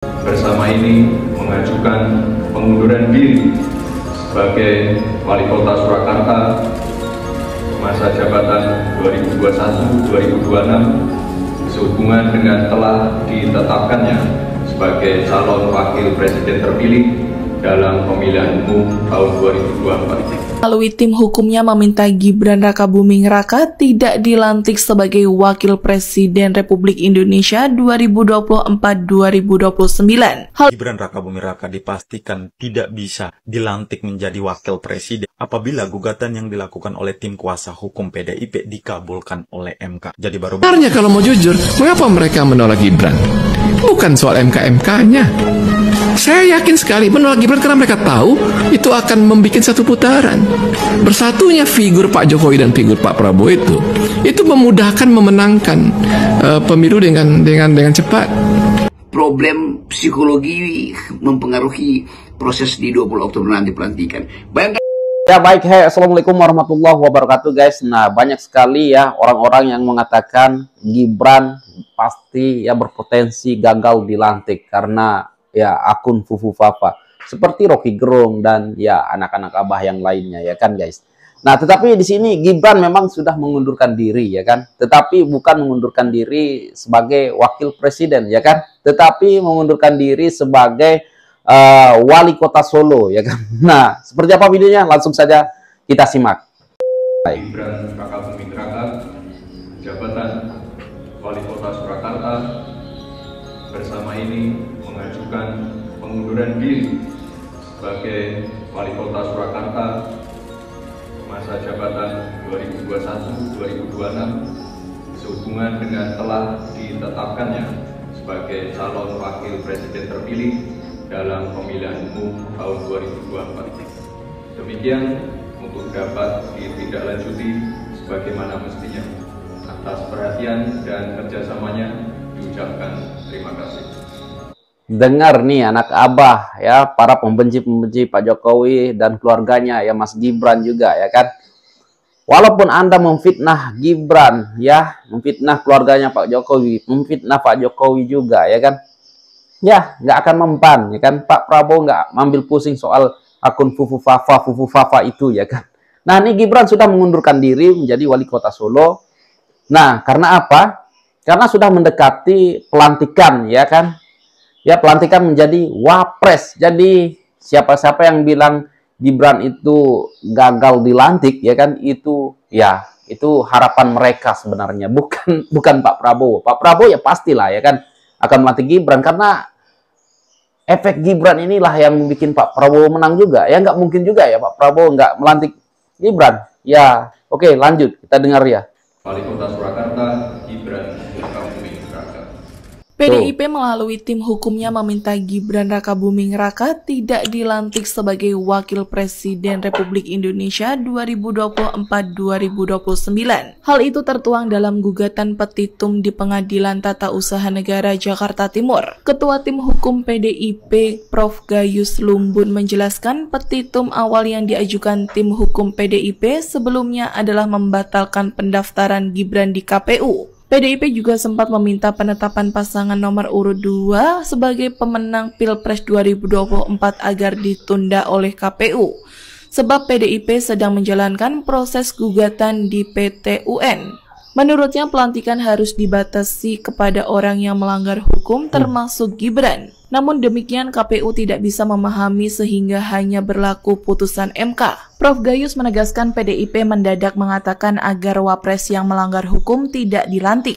bersama ini mengajukan pengunduran diri sebagai Wali Kota Surakarta masa jabatan 2021-2026 sehubungan dengan telah ditetapkannya sebagai calon Wakil Presiden terpilih dalam pemilihan umum tahun 2024. Melalui tim hukumnya meminta Gibran Rakabuming Raka tidak dilantik sebagai Wakil Presiden Republik Indonesia 2024-2029. Gibran Rakabuming Raka dipastikan tidak bisa dilantik menjadi Wakil Presiden apabila gugatan yang dilakukan oleh tim kuasa hukum PDIP dikabulkan oleh MK. Jadi baru sebenarnya kalau mau jujur, mengapa mereka menolak Gibran? Bukan soal MK-MK-nya. Saya yakin sekali menolak Gibran karena mereka tahu itu akan membuat satu putaran. Bersatunya figur Pak Jokowi dan figur Pak Prabowo itu memudahkan memenangkan pemilu dengan cepat. Problem psikologi mempengaruhi proses di 20 Oktober nanti pelantikan. Bayangkan. Ya baik, hey, assalamualaikum warahmatullahi wabarakatuh guys. Nah, banyak sekali ya orang-orang yang mengatakan Gibran pasti ya berpotensi gagal dilantik karena ya akun Fufu Fafa seperti Rocky Gerung dan ya anak-anak abah yang lainnya ya kan guys. Nah, tetapi di sini Gibran memang sudah mengundurkan diri ya kan, tetapi bukan mengundurkan diri sebagai wakil presiden ya kan, tetapi mengundurkan diri sebagai Wali Kota Solo ya kan. Nah, seperti apa videonya? Langsung saja kita simak. Gibran Rakabuming Raka, jabatan Wali Kota Surakarta, bersama ini mengajukan pengunduran diri sebagai Wali Kota Surakarta masa jabatan 2021-2026 sehubungan dengan telah ditetapkannya sebagai calon Wakil Presiden terpilih dalam pemilihan umum tahun 2024. Demikian untuk dapat ditindaklanjuti sebagaimana mestinya. Atas perhatian dan kerjasamanya diucapkan terima kasih. Dengar nih anak abah ya, para pembenci-pembenci Pak Jokowi dan keluarganya ya, Mas Gibran juga ya kan. Walaupun Anda memfitnah Gibran ya, memfitnah keluarganya Pak Jokowi, memfitnah Pak Jokowi juga ya kan. Ya, nggak akan mempan, ya kan? Pak Prabowo nggak ambil pusing soal akun Fufu Fafa itu, ya kan? Nah, ini Gibran sudah mengundurkan diri menjadi Wali Kota Solo. Nah, karena apa? Karena sudah mendekati pelantikan, ya kan? Ya, pelantikan menjadi Wapres. Jadi, siapa-siapa yang bilang Gibran itu gagal dilantik, ya kan? Itu harapan mereka sebenarnya, bukan Pak Prabowo. Pak Prabowo ya pastilah, ya kan? Akan melantik Gibran karena efek Gibran inilah yang membuat Pak Prabowo menang juga. Ya nggak mungkin juga ya Pak Prabowo nggak melantik Gibran. Ya oke, lanjut kita dengar ya. Wali Kota Surakarta, Gibran Rakabuming Raka. PDIP melalui tim hukumnya meminta Gibran Rakabuming Raka tidak dilantik sebagai Wakil Presiden Republik Indonesia 2024-2029. Hal itu tertuang dalam gugatan petitum di Pengadilan Tata Usaha Negara Jakarta Timur. Ketua tim hukum PDIP Prof. Gayus Lumbun menjelaskan petitum awal yang diajukan tim hukum PDIP sebelumnya adalah membatalkan pendaftaran Gibran di KPU. PDIP juga sempat meminta penetapan pasangan nomor urut 2 sebagai pemenang Pilpres 2024 agar ditunda oleh KPU. Sebab PDIP sedang menjalankan proses gugatan di PT UN. Menurutnya pelantikan harus dibatasi kepada orang yang melanggar hukum termasuk Gibran. Namun demikian KPU tidak bisa memahami sehingga hanya berlaku putusan MK. Prof. Gayus menegaskan PDIP mendadak mengatakan agar Wapres yang melanggar hukum tidak dilantik.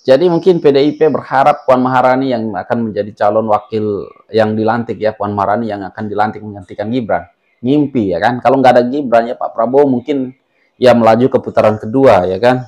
Jadi mungkin PDIP berharap Puan Maharani yang akan menjadi calon wakil yang dilantik ya, Puan Maharani yang akan dilantik menggantikan Gibran. Ngimpi ya kan, kalau nggak ada Gibran ya Pak Prabowo mungkin ya melaju ke putaran kedua ya kan.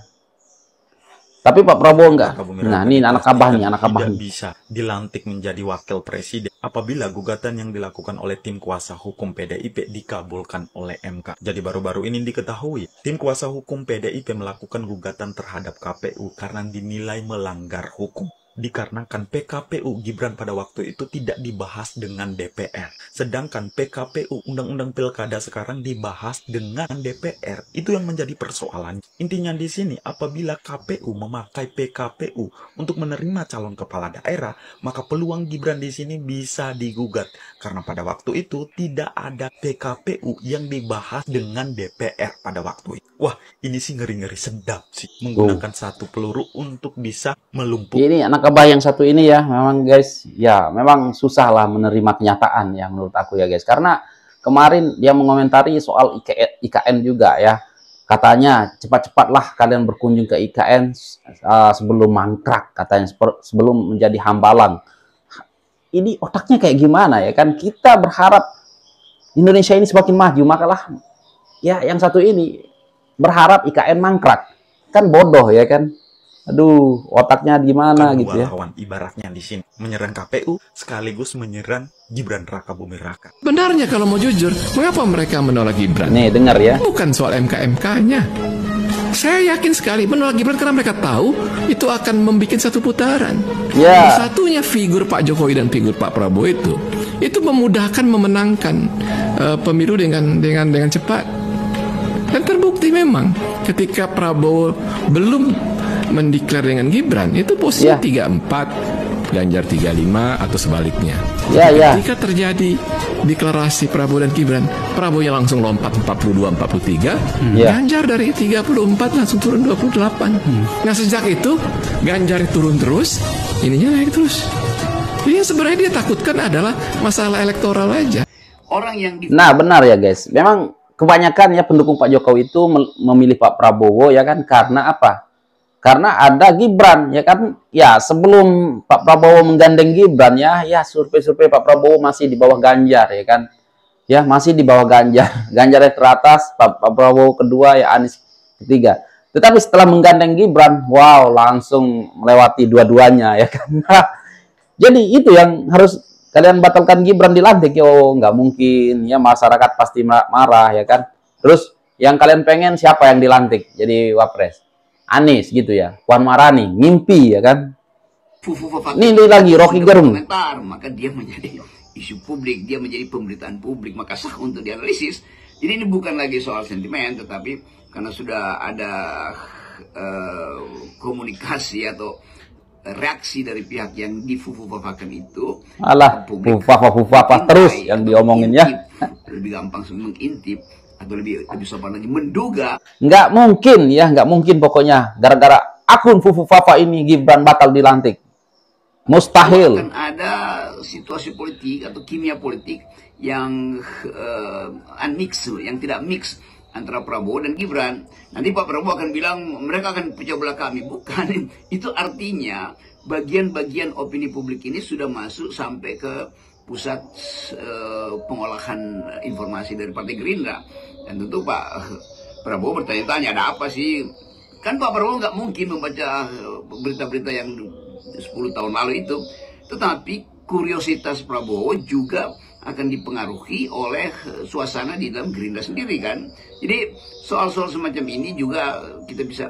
Tapi Pak Prabowo enggak. Nah, ini anak abah nih. Bisa dilantik menjadi wakil presiden apabila gugatan yang dilakukan oleh tim kuasa hukum PDIP dikabulkan oleh MK. Jadi baru-baru ini diketahui, tim kuasa hukum PDIP melakukan gugatan terhadap KPU karena dinilai melanggar hukum. dikarenakan PKPU Gibran pada waktu itu tidak dibahas dengan DPR. Sedangkan PKPU Undang-Undang Pilkada sekarang dibahas dengan DPR. Itu yang menjadi persoalan. Intinya di sini, apabila KPU memakai PKPU untuk menerima calon kepala daerah, maka peluang Gibran di sini bisa digugat. Karena pada waktu itu tidak ada PKPU yang dibahas dengan DPR pada waktu itu. Wah, ini sih ngeri-ngeri sedap sih. Menggunakan satu peluru untuk bisa melumpuhkan. Ini anak abah yang satu ini ya, memang guys, ya memang susah lah menerima kenyataan ya menurut aku ya guys. Karena kemarin dia mengomentari soal IKN juga ya. Katanya cepat-cepatlah kalian berkunjung ke IKN sebelum mangkrak, katanya sebelum menjadi hambalang. Ini otaknya kayak gimana ya kan? Kita berharap Indonesia ini semakin maju, makalah ya yang satu ini berharap IKN mangkrak. Kan bodoh ya kan? Aduh, otaknya gimana gitu ya. Lawan ibaratnya di sini menyerang KPU sekaligus menyerang Gibran Rakabuming Raka. Benarnya kalau mau jujur, mengapa mereka menolak Gibran? Nih, dengar ya. Bukan soal MK-MK-nya. Saya yakin sekali menolak Gibran karena mereka tahu itu akan membuat satu putaran. Ya. Satunya figur Pak Jokowi dan figur Pak Prabowo itu memudahkan memenangkan pemilu dengan cepat. Dan terbukti memang ketika Prabowo belum mendeklar dengan Gibran, itu posisi 34, Ganjar 35 atau sebaliknya. Ketika terjadi deklarasi Prabowo dan Gibran, Prabowo yang langsung lompat 42, 43, Ganjar dari 34 langsung turun 28. Nah sejak itu Ganjar turun terus, ininya naik terus. Jadi yang sebenarnya dia takutkan adalah masalah elektoral aja. Orang yang Nah benar ya guys, memang kebanyakan ya pendukung Pak Jokowi itu memilih Pak Prabowo ya kan, karena apa? Karena ada Gibran ya kan. Ya sebelum Pak Prabowo menggandeng Gibran ya survei-survei Pak Prabowo masih di bawah Ganjar ya kan. Ya masih di bawah Ganjar. Ganjar yang teratas, Pak Prabowo kedua, ya Anies ketiga. Tetapi setelah menggandeng Gibran, wow, langsung melewati dua-duanya ya kan. Jadi itu yang harus kalian batalkan Gibran dilantik. Oh, nggak mungkin ya, masyarakat pasti marah ya kan. Terus yang kalian pengen siapa yang dilantik jadi wapres? Anies gitu ya, Puan Maharani, mimpi ya kan. Ini lagi Rocky Gerung. Maka dia menjadi isu publik, dia menjadi pemberitaan publik, maka sah untuk dianalisis. Jadi ini bukan lagi soal sentimen, tetapi karena sudah ada komunikasi atau reaksi dari pihak yang difufafakan itu. Alah, fufafa terus yang diomongin ya. Lebih gampang mengintip atau lebih sopan lagi menduga. Nggak mungkin pokoknya gara-gara akun fufafa ini Gibran batal dilantik. Mustahil. Akan ada situasi politik atau kimia politik yang unmix, yang tidak mix antara Prabowo dan Gibran. Nanti Pak Prabowo akan bilang mereka akan pecah belah kami. Bukan. Itu artinya bagian-bagian opini publik ini sudah masuk sampai ke pusat pengolahan informasi dari Partai Gerindra. Dan tentu Pak Prabowo bertanya-tanya, ada apa sih? Kan Pak Prabowo nggak mungkin membaca berita-berita yang 10 tahun lalu itu. Tetapi kuriositas Prabowo juga akan dipengaruhi oleh suasana di dalam Gerindra sendiri kan. Jadi soal-soal semacam ini juga kita bisa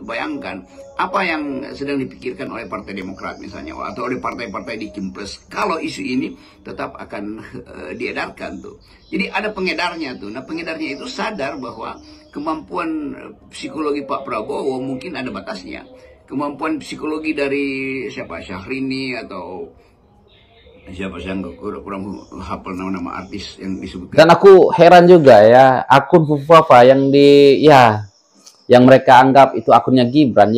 bayangkan apa yang sedang dipikirkan oleh Partai Demokrat misalnya, atau oleh partai-partai di Kim Plus kalau isu ini tetap akan diedarkan tuh. Jadi ada pengedarnya tuh. Nah pengedarnya itu sadar bahwa kemampuan psikologi Pak Prabowo mungkin ada batasnya. Kemampuan psikologi dari siapa, Syahrini atau siapa sih, yang kurang hafal nama-nama artis yang disebutkan. Dan aku heran juga ya, akun fufafa yang yang mereka anggap itu akunnya Gibran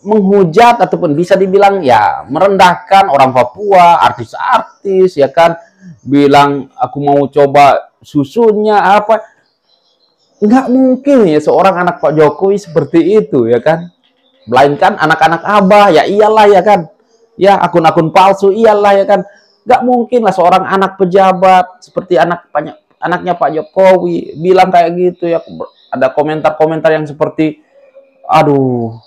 menghujat ataupun bisa dibilang ya merendahkan orang Papua, artis-artis ya kan, bilang aku mau coba susunya apa. Nggak mungkin ya seorang anak Pak Jokowi seperti itu ya kan. Melainkan anak-anak abah, ya iyalah ya kan. Ya akun-akun palsu, iyalah ya kan. Nggak mungkin lah seorang anak pejabat seperti anaknya Pak Jokowi bilang kayak gitu ya. Ada komentar-komentar yang seperti aduh,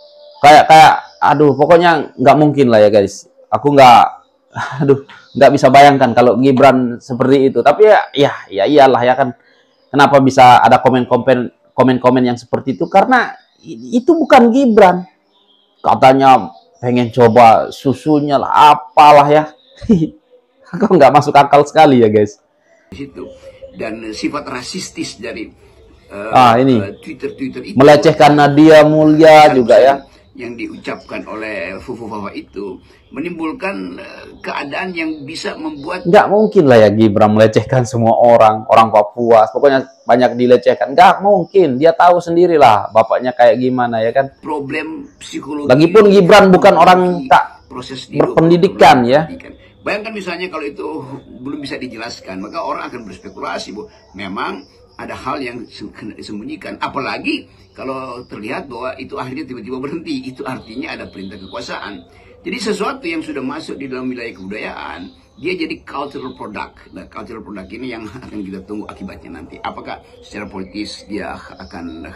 pokoknya nggak mungkin lah ya guys. Aku nggak bisa bayangkan kalau Gibran seperti itu. Tapi ya iyalah ya kan. Kenapa bisa ada komen-komen yang seperti itu? Karena itu bukan Gibran. Katanya pengen coba susunya lah, apalah ya. Kok nggak masuk akal sekali ya guys. Situ. Dan sifat rasistis dari ini Twitter itu, melecehkan Nadia Mulya juga ya, yang diucapkan oleh Fufu Fafa itu menimbulkan keadaan yang bisa membuat nggak mungkin lah ya Gibran melecehkan semua orang Papua, pokoknya banyak dilecehkan, nggak mungkin. Dia tahu sendirilah bapaknya kayak gimana ya kan. Problem psikologi. Lagipun Gibran bukan orang tak proses berpendidikan ya. Bayangkan misalnya kalau itu belum bisa dijelaskan, maka orang akan berspekulasi bahwa memang ada hal yang disembunyikan. Apalagi kalau terlihat bahwa itu akhirnya tiba-tiba berhenti, itu artinya ada perintah kekuasaan. Jadi sesuatu yang sudah masuk di dalam wilayah kebudayaan, dia jadi cultural product. Nah, cultural product ini yang akan kita tunggu akibatnya nanti. Apakah secara politis dia akan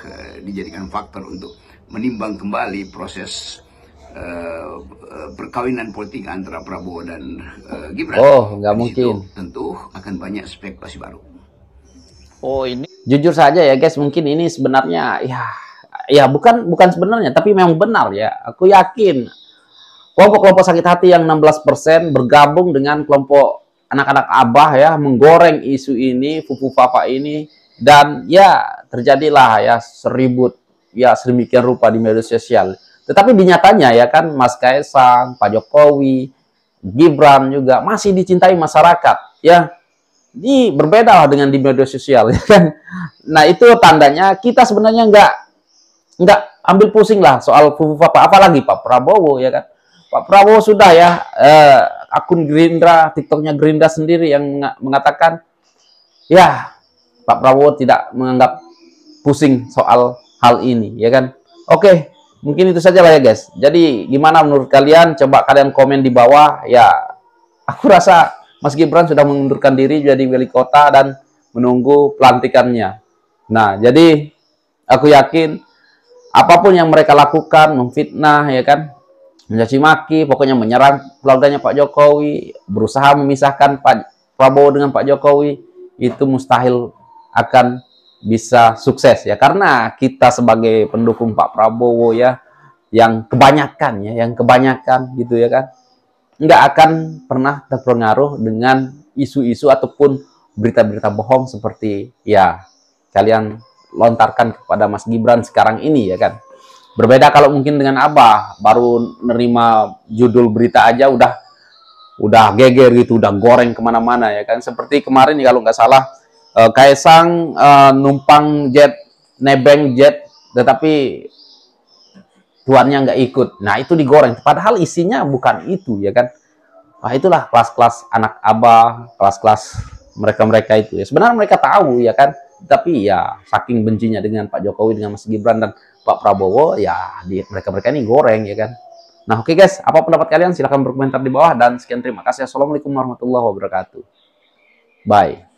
dijadikan faktor untuk menimbang kembali proses perkawinan politik antara Prabowo dan Gibran? Oh, nggak mungkin. Tentu akan banyak spekulasi baru. Oh, ini jujur saja ya guys, mungkin ini sebenarnya ya bukan sebenarnya, tapi memang benar ya. Aku yakin kelompok-kelompok sakit hati yang 16% bergabung dengan kelompok anak-anak Abah ya, menggoreng isu ini, Fufu Fafa ini, dan ya terjadilah ya seribut ya sedemikian rupa di media sosial. Tetapi di nyatanya ya kan, Mas Kaisang, Pak Jokowi, Gibran juga masih dicintai masyarakat ya. Ini berbeda lah dengan di media sosial ya kan. Nah itu tandanya kita sebenarnya nggak ambil pusing lah soal Fufu Fafa, apalagi Pak Prabowo ya kan. Pak Prabowo sudah ya akun Gerindra, TikToknya Gerindra sendiri yang mengatakan ya Pak Prabowo tidak menganggap pusing soal hal ini ya kan. Oke, mungkin itu saja lah ya guys. Jadi gimana menurut kalian? Coba kalian komen di bawah ya. Aku rasa Mas Gibran sudah mengundurkan diri jadi wali kota dan menunggu pelantikannya. Nah, jadi aku yakin apapun yang mereka lakukan, memfitnah ya kan, mencaci maki, pokoknya menyerang keluarganya Pak Jokowi, berusaha memisahkan Pak Prabowo dengan Pak Jokowi, itu mustahil akan bisa sukses ya, karena kita sebagai pendukung Pak Prabowo ya, yang kebanyakan gitu ya kan, nggak akan pernah terpengaruh dengan isu-isu ataupun berita-berita bohong seperti ya kalian lontarkan kepada Mas Gibran sekarang ini ya kan. Berbeda kalau mungkin dengan Abah, baru nerima judul berita aja udah geger gitu, udah goreng kemana-mana ya kan. Seperti kemarin kalau nggak salah Kaisang numpang nebeng jet, tetapi tuannya nggak ikut. Nah itu digoreng, padahal isinya bukan itu ya kan. Nah itulah kelas-kelas anak Abah, kelas-kelas mereka itu ya. Sebenarnya mereka tahu ya kan, tapi ya saking bencinya dengan Pak Jokowi, dengan Mas Gibran dan Pak Prabowo ya, mereka ini goreng ya kan. Nah oke guys, apa pendapat kalian? Silahkan berkomentar di bawah, dan sekian, terima kasih. Assalamualaikum warahmatullahi wabarakatuh. Bye.